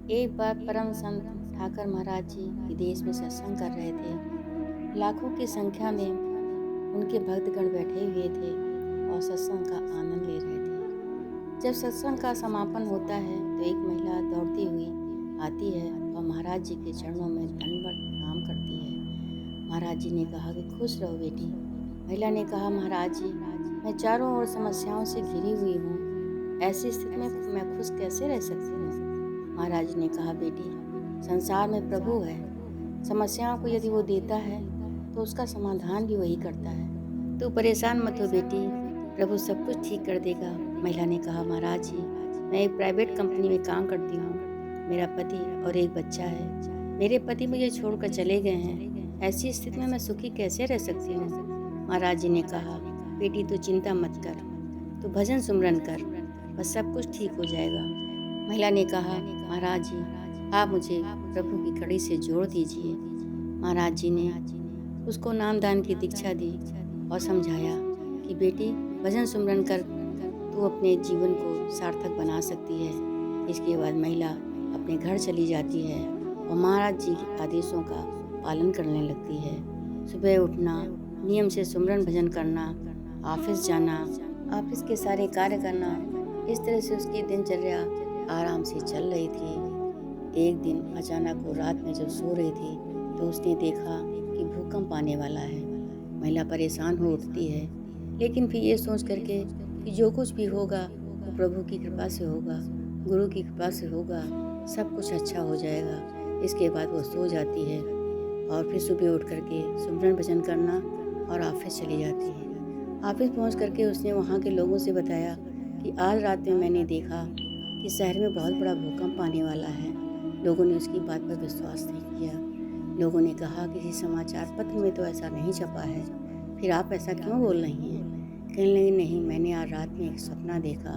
एक बार परम संत ठाकर महाराज जी विदेश में सत्संग कर रहे थे। लाखों की संख्या में उनके भक्तगण बैठे हुए थे और सत्संग का आनंद ले रहे थे। जब सत्संग का समापन होता है तो एक महिला दौड़ती हुई आती है और महाराज जी के चरणों में दंडवत प्रणाम करती है। महाराज जी ने कहा कि खुश रहो बेटी। महिला ने कहा, महाराज जी, मैं चारों ओर समस्याओं से घिरी हुई हूँ। ऐसी स्थिति में मैं खुश कैसे रह सकती हूँ। महाराज ने कहा, बेटी, संसार में प्रभु है। समस्याओं को यदि वो देता है तो उसका समाधान भी वही करता है। तू परेशान मत हो बेटी, प्रभु सब कुछ ठीक कर देगा। महिला ने कहा, महाराज जी, मैं एक प्राइवेट कंपनी में काम करती हूँ। मेरा पति और एक बच्चा है। मेरे पति मुझे छोड़कर चले गए हैं। ऐसी स्थिति में मैं सुखी कैसे रह सकती हूँ। महाराज जी ने कहा, बेटी, तू चिंता मत कर, तू भजन सुमरन कर, बस सब कुछ ठीक हो जाएगा। महिला ने कहा, महाराज जी, आप मुझे प्रभु की कड़ी से जोड़ दीजिए। महाराज जी ने उसको नामदान की दीक्षा दी और समझाया कि बेटी, भजन सुमरन कर तू अपने जीवन को सार्थक बना सकती है। इसके बाद महिला अपने घर चली जाती है और महाराज जी के आदेशों का पालन करने लगती है। सुबह उठना, नियम से सुमरन भजन करना, ऑफिस जाना, ऑफिस के सारे कार्य करना, इस तरह से उसकी दिनचर्या आराम से चल रही थी। एक दिन अचानक वो रात में जब सो रही थी तो उसने देखा कि भूकंप आने वाला है। महिला परेशान हो उठती है, लेकिन फिर ये सोच करके कि जो कुछ भी होगा वो प्रभु की कृपा से होगा, गुरु की कृपा से होगा, सब कुछ अच्छा हो जाएगा। इसके बाद वो सो जाती है और फिर सुबह उठ करके सुमरन भजन करना और ऑफिस चली जाती है। ऑफिस पहुंच करके उसने वहाँ के लोगों से बताया कि आज रात में मैंने देखा कि शहर में बहुत बड़ा भूकंप आने वाला है। लोगों ने उसकी बात पर विश्वास नहीं किया। लोगों ने कहा, किसी समाचार पत्र में तो ऐसा नहीं छपा है, फिर आप ऐसा क्यों बोल रही हैं। कहने लगी, नहीं, मैंने आज रात में एक सपना देखा।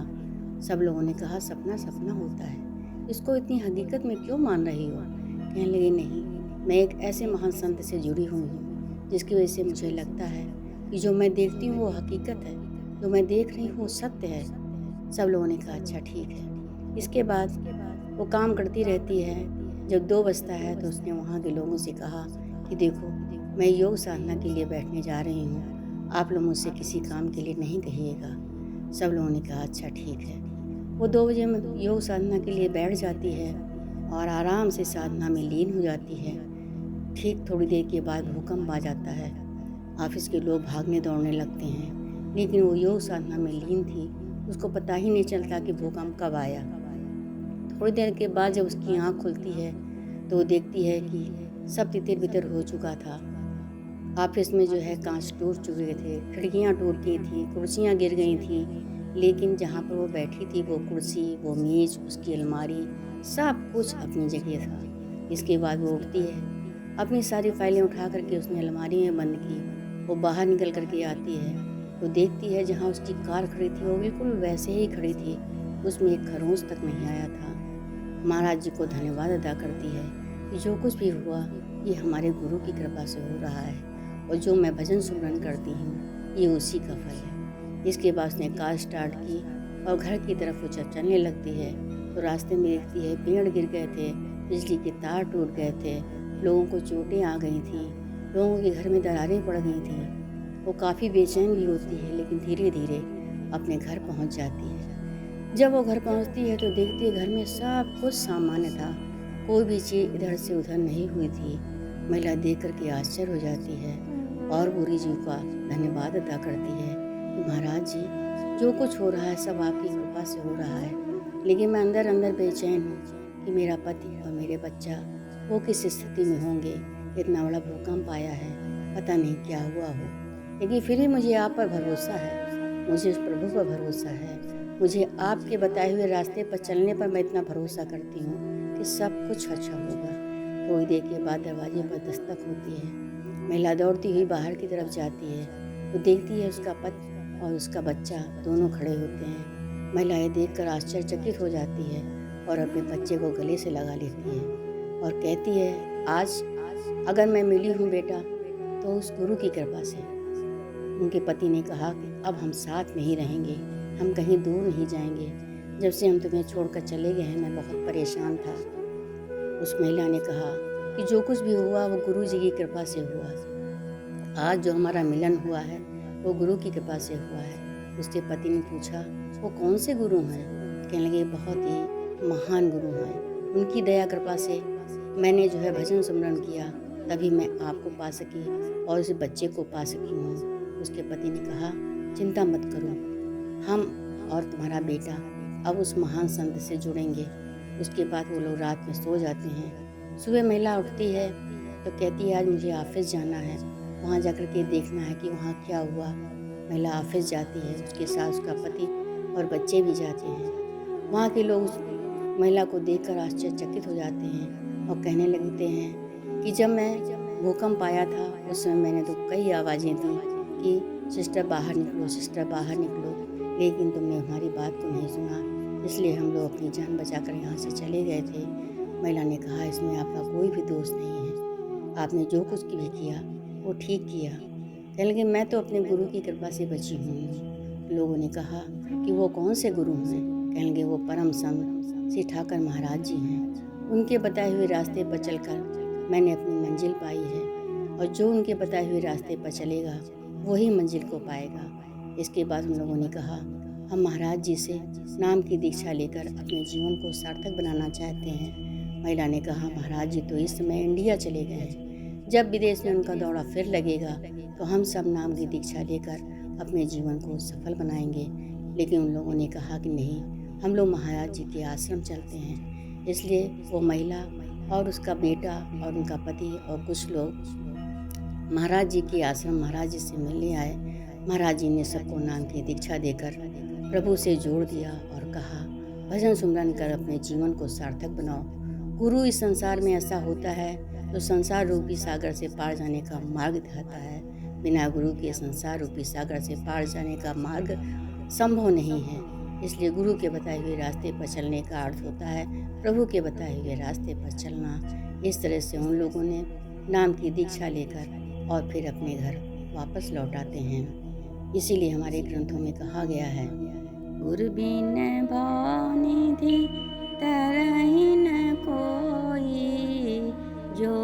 सब लोगों ने कहा, सपना सपना होता है, इसको इतनी हकीकत में क्यों मान रही हो। कहने लगी, नहीं, मैं एक ऐसे महान संत से जुड़ी हुई हूँ जिसकी वजह से मुझे लगता है कि जो मैं देखती हूँ वो हकीकत है, जो मैं देख रही हूँ वो सत्य है। सब लोगों ने कहा, अच्छा ठीक है। इसके बाद वो काम करती रहती है। जब 2 बजता है तो उसने वहाँ के लोगों से कहा कि देखो, मैं योग साधना के लिए बैठने जा रही हूँ, आप लोग मुझसे किसी काम के लिए नहीं कहिएगा। सब लोगों ने कहा, अच्छा ठीक है। वो 2 बजे में योग साधना के लिए बैठ जाती है और आराम से साधना में लीन हो जाती है। ठीक थोड़ी देर के बाद भूकंप आ जाता है। ऑफिस के लोग भागने दौड़ने लगते हैं, लेकिन वो योग साधना में लीन थी, उसको पता ही नहीं चलता कि भूकंप कब आया। थोड़ी देर के बाद जब उसकी आँख खुलती है तो वो देखती है कि सब तितर-बितर हो चुका था। ऑफिस में जो है काँच टूट चुके थे, खिड़कियाँ टूट गई थी, कुर्सियाँ गिर गई थी, लेकिन जहाँ पर वो बैठी थी वो कुर्सी, वो मेज़, उसकी अलमारी, सब कुछ अपनी जगह था। इसके बाद वो उठती है, अपनी सारी फाइलें उठा कर के उसने अलमारी में बंद की। वो बाहर निकल कर के आती है, तो देखती है जहाँ उसकी कार खड़ी थी वो बिल्कुल वैसे ही खड़ी थी, उसमें एक खरोंच तक नहीं आया था। महाराज जी को धन्यवाद अदा करती है कि जो कुछ भी हुआ ये हमारे गुरु की कृपा से हो रहा है और जो मैं भजन सुमरन करती हूँ ये उसी का फल है। इसके बाद उसने कार स्टार्ट की और घर की तरफ वो चलने लगती है तो रास्ते में देखती है पेड़ गिर गए थे, बिजली के तार टूट गए थे, लोगों को चोटें आ गई थी, लोगों के घर में दरारें पड़ गई थी। वो काफ़ी बेचैन भी होती है, लेकिन धीरे धीरे अपने घर पहुँच जाती है। जब वो घर पहुंचती है तो देखती है घर में सब कुछ सामान्य था, कोई भी चीज़ इधर से उधर नहीं हुई थी। महिला देख कर के आश्चर्य हो जाती है और गुरु जी का धन्यवाद अदा करती है कि महाराज जी, जो कुछ हो रहा है सब आपकी कृपा से हो रहा है, लेकिन मैं अंदर अंदर बेचैन हूँ कि मेरा पति और मेरे बच्चा वो किस स्थिति में होंगे। इतना बड़ा भूकंप आया है, पता नहीं क्या हुआ हो, लेकिन फिर भी मुझे आप पर भरोसा है, मुझे उस प्रभु पर भरोसा है। मुझे आपके बताए हुए रास्ते पर चलने पर मैं इतना भरोसा करती हूँ कि सब कुछ अच्छा होगा। थोड़ी देर के बाद दरवाजे पर दस्तक होती है। महिला दौड़ती हुई बाहर की तरफ जाती है तो देखती है उसका पति और उसका बच्चा दोनों खड़े होते हैं। महिला ये देखकर आश्चर्यचकित हो जाती है और अपने बच्चे को गले से लगा लेती है और कहती है, आज अगर मैं मिली हूँ बेटा तो उस गुरु की कृपा से। उनके पति ने कहा कि अब हम साथ में ही रहेंगे, हम कहीं दूर नहीं जाएंगे। जब से हम तुम्हें छोड़कर चले गए हैं मैं बहुत परेशान था, उस महिला ने कहा कि जो कुछ भी हुआ वो गुरु जी की कृपा से हुआ। आज जो हमारा मिलन हुआ है वो गुरु की कृपा से हुआ है। उसके पति ने पूछा, वो कौन से गुरु हैं? कहने लगे, बहुत ही महान गुरु हैं। उनकी दया कृपा से मैंने जो है भजन सिमरन किया, तभी मैं आपको पा सकी और इस बच्चे को पा सकी हूँ। उसके पति ने कहा, चिंता मत करो, हम और तुम्हारा बेटा अब उस महान संत से जुड़ेंगे। उसके बाद वो लोग रात में सो जाते हैं। सुबह महिला उठती है तो कहती है, आज मुझे ऑफिस जाना है, वहाँ जाकर के देखना है कि वहाँ क्या हुआ। महिला ऑफिस जाती है, उसके साथ उसका पति और बच्चे भी जाते हैं। वहाँ के लोग उस महिला को देखकर आश्चर्यचकित हो जाते हैं और कहने लगते हैं कि जब मैं भूकंप आया था उस समय मैंने तो कई आवाज़ें दी कि सिस्टर बाहर निकलो, सिस्टर बाहर निकलो, लेकिन तुमने हमारी बात को नहीं सुना, इसलिए हम लोग अपनी जान बचाकर यहाँ से चले गए थे। महिला ने कहा, इसमें आपका कोई भी दोष नहीं है, आपने जो कुछ भी किया वो ठीक किया। कहने लगे, मैं तो अपने गुरु की कृपा से बची हूँ। लोगों ने कहा कि वो कौन से गुरु हैं? कहने लगे, वो परम संत श्री ठाकर महाराज जी हैं। उनके बताए हुए रास्ते पर चलकर मैंने अपनी मंजिल पाई है, और जो उनके बताए हुए रास्ते पर चलेगा वही मंजिल को पाएगा। इसके बाद उन लोगों ने कहा, हम महाराज जी से नाम की दीक्षा लेकर अपने जीवन को सार्थक बनाना चाहते हैं। महिला ने कहा, महाराज जी तो इस समय इंडिया चले गए हैं, जब विदेश में उनका दौरा फिर लगेगा तो हम सब नाम की दीक्षा लेकर अपने जीवन को सफल बनाएंगे। लेकिन उन लोगों ने कहा कि नहीं, हम लोग महाराज जी के आश्रम चलते हैं। इसलिए वो महिला और उसका बेटा और उनका पति और कुछ लोग महाराज जी के आश्रम महाराज जी से मिलने आए। महाराज जी ने सबको नाम की दीक्षा देकर प्रभु से जोड़ दिया और कहा, भजन सुमरन कर अपने जीवन को सार्थक बनाओ। गुरु इस संसार में ऐसा होता है तो संसार रूपी सागर से पार जाने का मार्ग दिखाता है। बिना गुरु के संसार रूपी सागर से पार जाने का मार्ग संभव नहीं है। इसलिए गुरु के बताए हुए रास्ते पर चलने का अर्थ होता है प्रभु के बताए हुए रास्ते पर चलना। इस तरह से उन लोगों ने नाम की दीक्षा लेकर और फिर अपने घर वापस लौट आते हैं। इसीलिए हमारे ग्रंथों में कहा गया है, गुरु बिन भावनिधि तरहि न कोई, जो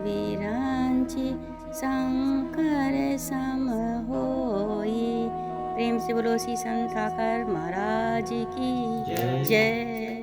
विरांची शंकर सम होई। प्रेम से बोलो श्री संत ठाकर महाराज की जय।